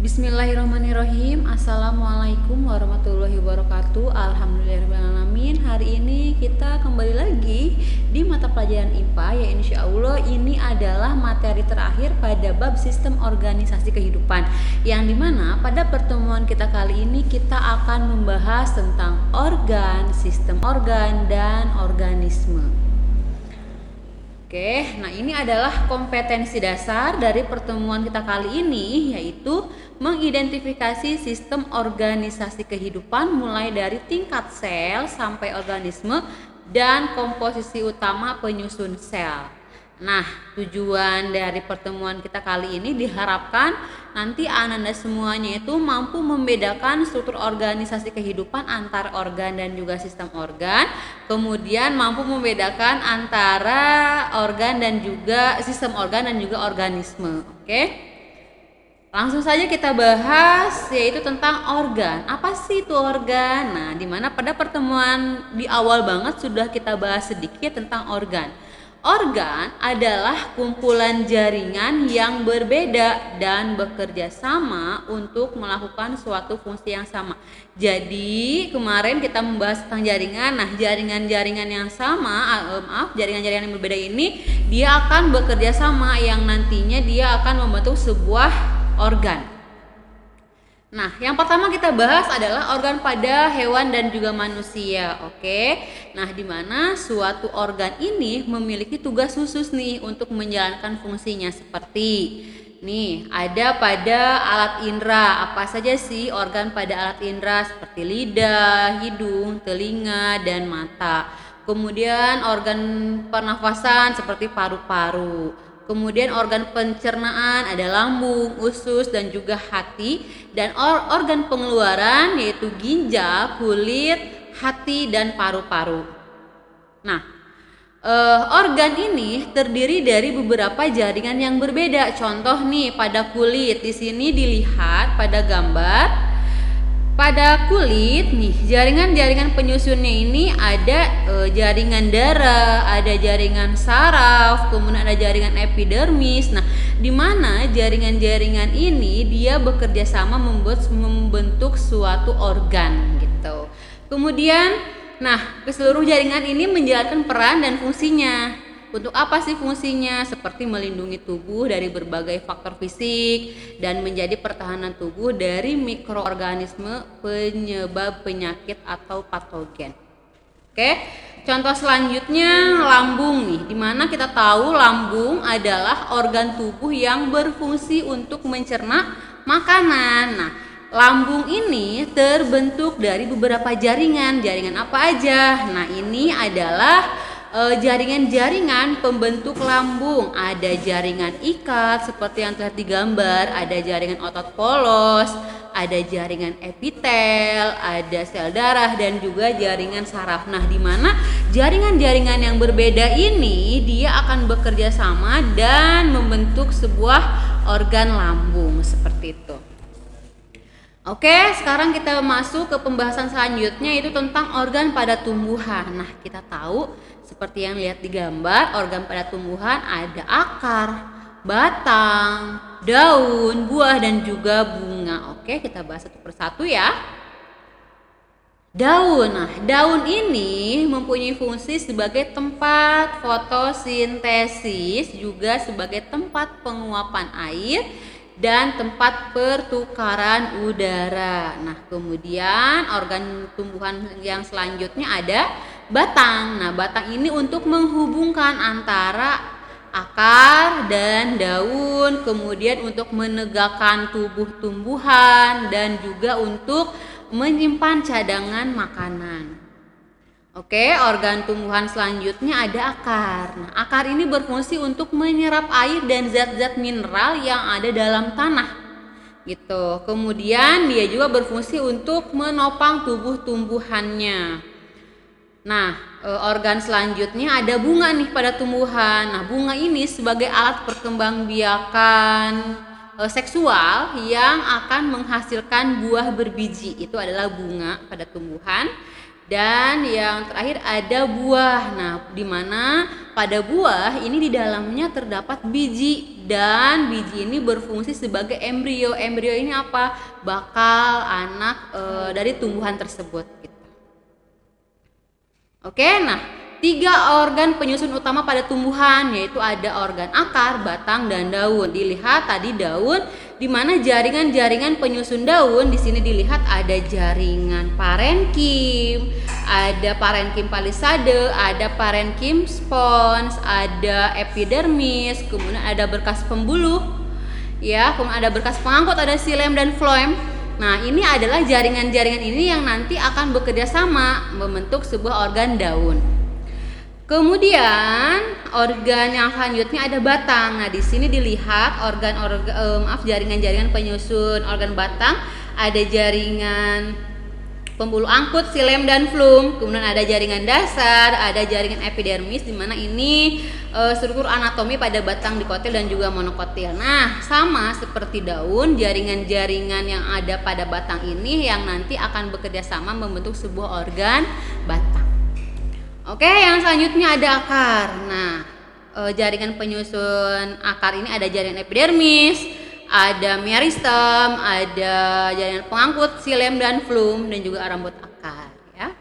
Bismillahirrahmanirrahim. Assalamualaikum warahmatullahi wabarakatuh. Alhamdulillahirrahmanirrahim. Hari ini kita kembali lagi di mata pelajaran IPA, ya insya Allah ini adalah materi terakhir pada bab sistem organisasi kehidupan, yang dimana pada pertemuan kita kali ini kita akan membahas tentang organ, sistem organ, dan organisme. Oke, nah ini adalah kompetensi dasar dari pertemuan kita kali ini, yaitu mengidentifikasi sistem organisasi kehidupan mulai dari tingkat sel sampai organisme dan komposisi utama penyusun sel. Nah, tujuan dari pertemuan kita kali ini diharapkan nanti Ananda semuanya itu mampu membedakan struktur organisasi kehidupan antar organ dan juga sistem organ, kemudian mampu membedakan antara organ dan juga sistem organ dan juga organisme. Oke? Langsung saja kita bahas, yaitu tentang organ. Apa sih itu organ? Nah, dimana pada pertemuan di awal banget sudah kita bahas sedikit tentang organ. Organ adalah kumpulan jaringan yang berbeda dan bekerja sama untuk melakukan suatu fungsi yang sama. Jadi kemarin kita membahas tentang jaringan. Nah, jaringan-jaringan yang sama, jaringan-jaringan yang berbeda ini dia akan bekerja sama, yang nantinya dia akan membentuk sebuah organ. Nah, yang pertama kita bahas adalah organ pada hewan dan juga manusia. Oke. Nah, di mana suatu organ ini memiliki tugas khusus nih untuk menjalankan fungsinya, seperti nih, ada pada alat indera. Apa saja sih organ pada alat indera? Seperti lidah, hidung, telinga, dan mata. Kemudian organ pernafasan seperti paru-paru. Kemudian organ pencernaan ada lambung, usus, dan juga hati. Dan organ pengeluaran yaitu ginjal, kulit, hati, dan paru-paru. Nah, organ ini terdiri dari beberapa jaringan yang berbeda. Contoh nih, pada kulit di sini dilihat pada gambar. Pada kulit nih, jaringan-jaringan penyusunnya ini ada jaringan darah, ada jaringan saraf, kemudian ada jaringan epidermis. Nah, di mana jaringan-jaringan ini dia bekerja sama membentuk suatu organ gitu. Kemudian, nah, keseluruh jaringan ini menjalankan peran dan fungsinya. Untuk apa sih fungsinya? Seperti melindungi tubuh dari berbagai faktor fisik dan menjadi pertahanan tubuh dari mikroorganisme penyebab penyakit atau patogen. Oke, contoh selanjutnya lambung nih, dimana kita tahu lambung adalah organ tubuh yang berfungsi untuk mencerna makanan. Nah, lambung ini terbentuk dari beberapa jaringan. Jaringan apa aja? Nah, ini adalah jaringan-jaringan pembentuk lambung. Ada jaringan ikat seperti yang terlihat di gambar, ada jaringan otot polos, ada jaringan epitel, ada sel darah, dan juga jaringan saraf. Nah, di mana jaringan-jaringan yang berbeda ini dia akan bekerja sama dan membentuk sebuah organ lambung seperti itu. Oke, sekarang kita masuk ke pembahasan selanjutnya, yaitu tentang organ pada tumbuhan. Nah, kita tahu seperti yang lihat di gambar, organ pada tumbuhan ada akar, batang, daun, buah, dan juga bunga. Oke, kita bahas satu persatu ya. Daun. Nah, daun ini mempunyai fungsi sebagai tempat fotosintesis, juga sebagai tempat penguapan air dan tempat pertukaran udara. Nah, kemudian organ tumbuhan yang selanjutnya ada batang. Nah, batang ini untuk menghubungkan antara akar dan daun, kemudian untuk menegakkan tubuh tumbuhan dan juga untuk menyimpan cadangan makanan. Oke, organ tumbuhan selanjutnya ada akar. Nah, akar ini berfungsi untuk menyerap air dan zat-zat mineral yang ada dalam tanah. Gitu. Kemudian dia juga berfungsi untuk menopang tubuh tumbuhannya. Nah, organ selanjutnya ada bunga nih pada tumbuhan. Nah, bunga ini sebagai alat perkembangbiakan seksual yang akan menghasilkan buah berbiji. Itu adalah bunga pada tumbuhan. Dan yang terakhir ada buah. Nah, di mana pada buah ini di dalamnya terdapat biji dan biji ini berfungsi sebagai embrio. Embrio ini apa? Bakal anak dari tumbuhan tersebut. Gitu. Oke, nah 3 organ penyusun utama pada tumbuhan yaitu ada organ akar, batang, dan daun. Dilihat tadi daun, di mana jaringan-jaringan penyusun daun di sini dilihat ada jaringan parenkim, ada parenkim palisade, ada parenkim spons, ada epidermis, kemudian ada berkas pembuluh, ya, kemudian ada berkas pengangkut, ada xilem dan floem. Nah, ini adalah jaringan-jaringan ini yang nanti akan bekerja sama membentuk sebuah organ daun. Kemudian organ yang selanjutnya ada batang. Nah, di sini dilihat jaringan-jaringan penyusun organ batang, ada jaringan pembuluh angkut, xilem dan floem, kemudian ada jaringan dasar, ada jaringan epidermis, di mana ini struktur anatomi pada batang dikotil dan juga monokotil. Nah, sama seperti daun, jaringan-jaringan yang ada pada batang ini yang nanti akan bekerja sama membentuk sebuah organ batang. Oke, yang selanjutnya ada akar. Nah, jaringan penyusun akar ini ada jaringan epidermis, ada meristem, ada jaringan pengangkut, xilem dan floem, dan juga rambut akar, ya.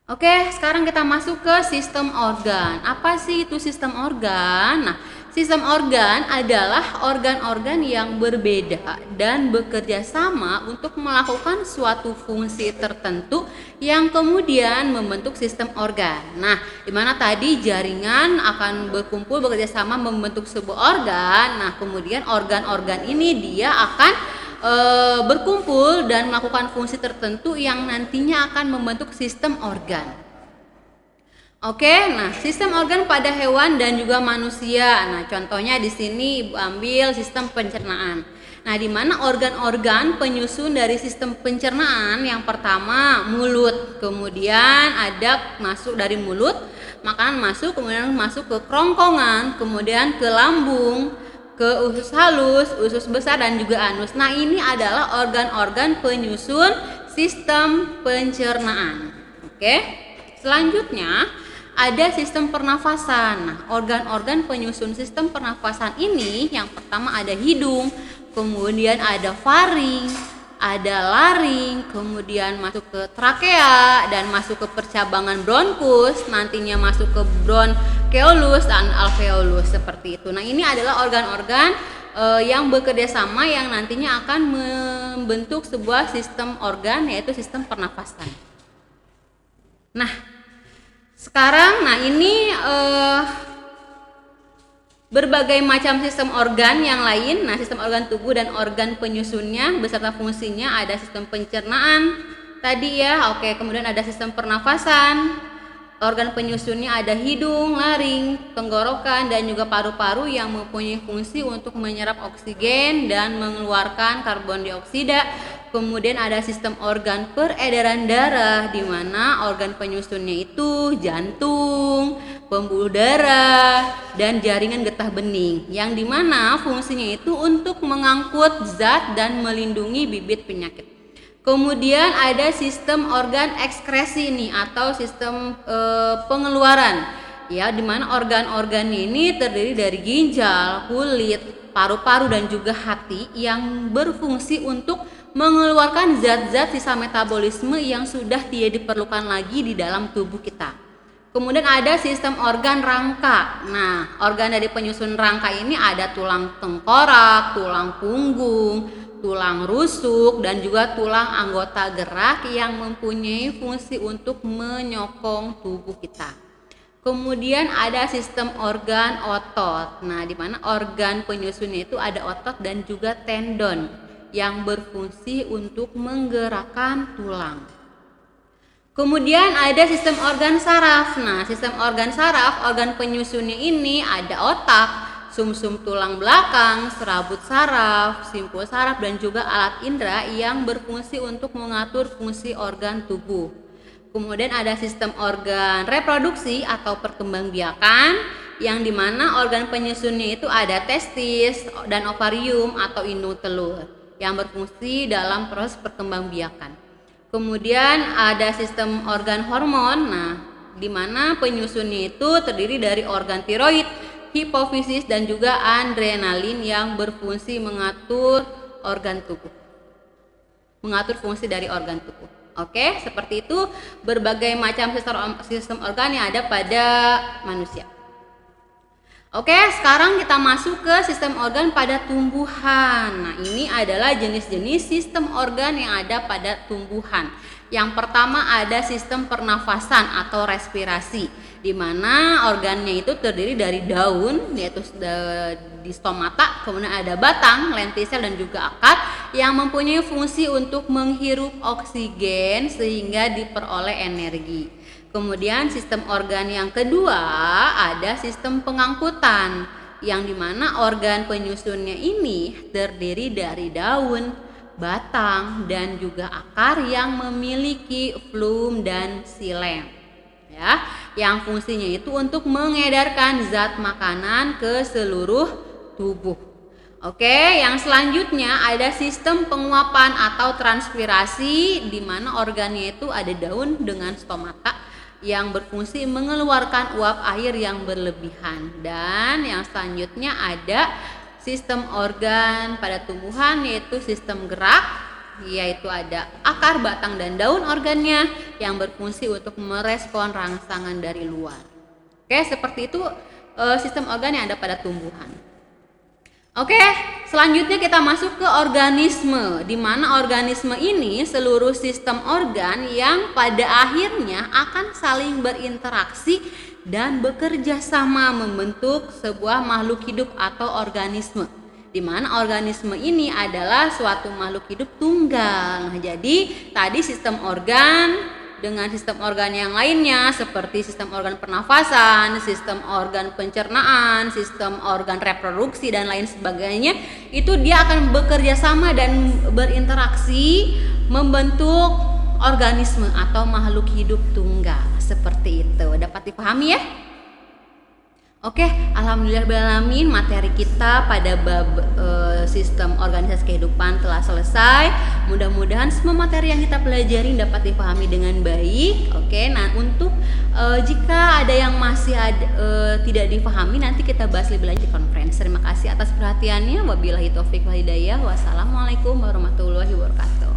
Oke, sekarang kita masuk ke sistem organ. Apa sih itu sistem organ? Nah, sistem organ adalah organ-organ yang berbeda dan bekerja sama untuk melakukan suatu fungsi tertentu yang kemudian membentuk sistem organ. Nah, di mana tadi jaringan akan berkumpul bekerja sama membentuk sebuah organ. Nah, kemudian organ-organ ini dia akan berkumpul dan melakukan fungsi tertentu yang nantinya akan membentuk sistem organ. Oke, nah sistem organ pada hewan dan juga manusia. Nah, contohnya di sini Ibu ambil sistem pencernaan. Nah, di mana organ-organ penyusun dari sistem pencernaan yang pertama mulut, kemudian ada masuk dari mulut, makanan masuk, kemudian masuk ke kerongkongan, kemudian ke lambung, ke usus halus, usus besar dan juga anus. Nah, ini adalah organ-organ penyusun sistem pencernaan. Oke. Selanjutnya ada sistem pernafasan. Nah, organ-organ penyusun sistem pernafasan ini yang pertama ada hidung, kemudian ada faring, ada laring, kemudian masuk ke trakea dan masuk ke percabangan bronkus, nantinya masuk ke bronkeolus dan alveolus seperti itu. Nah, ini adalah organ-organ yang bekerja sama yang nantinya akan membentuk sebuah sistem organ yaitu sistem pernafasan. Nah, sekarang, ini berbagai macam sistem organ yang lain. Nah, sistem organ tubuh dan organ penyusunnya beserta fungsinya ada sistem pencernaan tadi ya. Oke, kemudian ada sistem pernafasan. Organ penyusunnya ada hidung, laring, tenggorokan dan juga paru-paru yang mempunyai fungsi untuk menyerap oksigen dan mengeluarkan karbon dioksida. Kemudian ada sistem organ peredaran darah di mana organ penyusunnya itu jantung, pembuluh darah, dan jaringan getah bening yang dimana fungsinya itu untuk mengangkut zat dan melindungi bibit penyakit. Kemudian ada sistem organ ekskresi nih atau sistem pengeluaran ya, dimana organ-organ ini terdiri dari ginjal, kulit, paru-paru dan juga hati yang berfungsi untuk mengeluarkan zat-zat sisa metabolisme yang sudah tidak diperlukan lagi di dalam tubuh kita. Kemudian ada sistem organ rangka. Nah, organ dari penyusun rangka ini ada tulang tengkorak, tulang punggung, tulang rusuk, dan juga tulang anggota gerak yang mempunyai fungsi untuk menyokong tubuh kita. Kemudian ada sistem organ otot. Nah, di mana organ penyusunnya itu ada otot dan juga tendon yang berfungsi untuk menggerakkan tulang. Kemudian ada sistem organ saraf. Nah, sistem organ saraf, organ penyusunnya ini ada otak, sumsum tulang belakang, serabut saraf, simpul saraf dan juga alat indera yang berfungsi untuk mengatur fungsi organ tubuh. Kemudian ada sistem organ reproduksi atau perkembangbiakan yang dimana organ penyusunnya itu ada testis dan ovarium atau indung telur yang berfungsi dalam proses perkembangbiakan. Kemudian ada sistem organ hormon. Nah, di mana penyusunnya itu terdiri dari organ tiroid, hipofisis dan juga adrenalin yang berfungsi mengatur organ tubuh. Mengatur fungsi dari organ tubuh. Oke, seperti itu berbagai macam sistem organ yang ada pada manusia. Oke, sekarang kita masuk ke sistem organ pada tumbuhan. Nah, ini adalah jenis-jenis sistem organ yang ada pada tumbuhan. Yang pertama ada sistem pernafasan atau respirasi, di mana organnya itu terdiri dari daun, yaitu di stomata, kemudian ada batang, lentisel dan juga akar yang mempunyai fungsi untuk menghirup oksigen sehingga diperoleh energi. Kemudian sistem organ yang kedua ada sistem pengangkutan, yang dimana organ penyusunnya ini terdiri dari daun, batang dan juga akar yang memiliki flum dan xilem, ya, yang fungsinya itu untuk mengedarkan zat makanan ke seluruh tubuh. Oke, yang selanjutnya ada sistem penguapan atau transpirasi, di mana organnya itu ada daun dengan stomata yang berfungsi mengeluarkan uap air yang berlebihan. Dan yang selanjutnya ada sistem organ pada tumbuhan, yaitu sistem gerak, yaitu ada akar, batang dan daun organnya yang berfungsi untuk merespon rangsangan dari luar. Oke, seperti itu sistem organ yang ada pada tumbuhan. Oke, selanjutnya kita masuk ke organisme, di mana organisme ini seluruh sistem organ yang pada akhirnya akan saling berinteraksi dan bekerja sama membentuk sebuah makhluk hidup atau organisme, di mana organisme ini adalah suatu makhluk hidup tunggal. Nah, jadi tadi sistem organ dengan sistem organ yang lainnya seperti sistem organ pernafasan, sistem organ pencernaan, sistem organ reproduksi dan lain sebagainya, itu dia akan bekerja sama dan berinteraksi membentuk organisme atau makhluk hidup tunggal. Seperti itu, dapat dipahami ya? Oke, alhamdulillahirrahmanirrahim, materi kita pada bab sistem organisasi kehidupan telah selesai. Mudah-mudahan semua materi yang kita pelajari dapat dipahami dengan baik. Oke, nah untuk jika ada yang masih tidak dipahami, nanti kita bahas lebih lanjut di konferensi. Terima kasih atas perhatiannya. Wabillahi taufiq wal hidayah. Wassalamualaikum warahmatullahi wabarakatuh.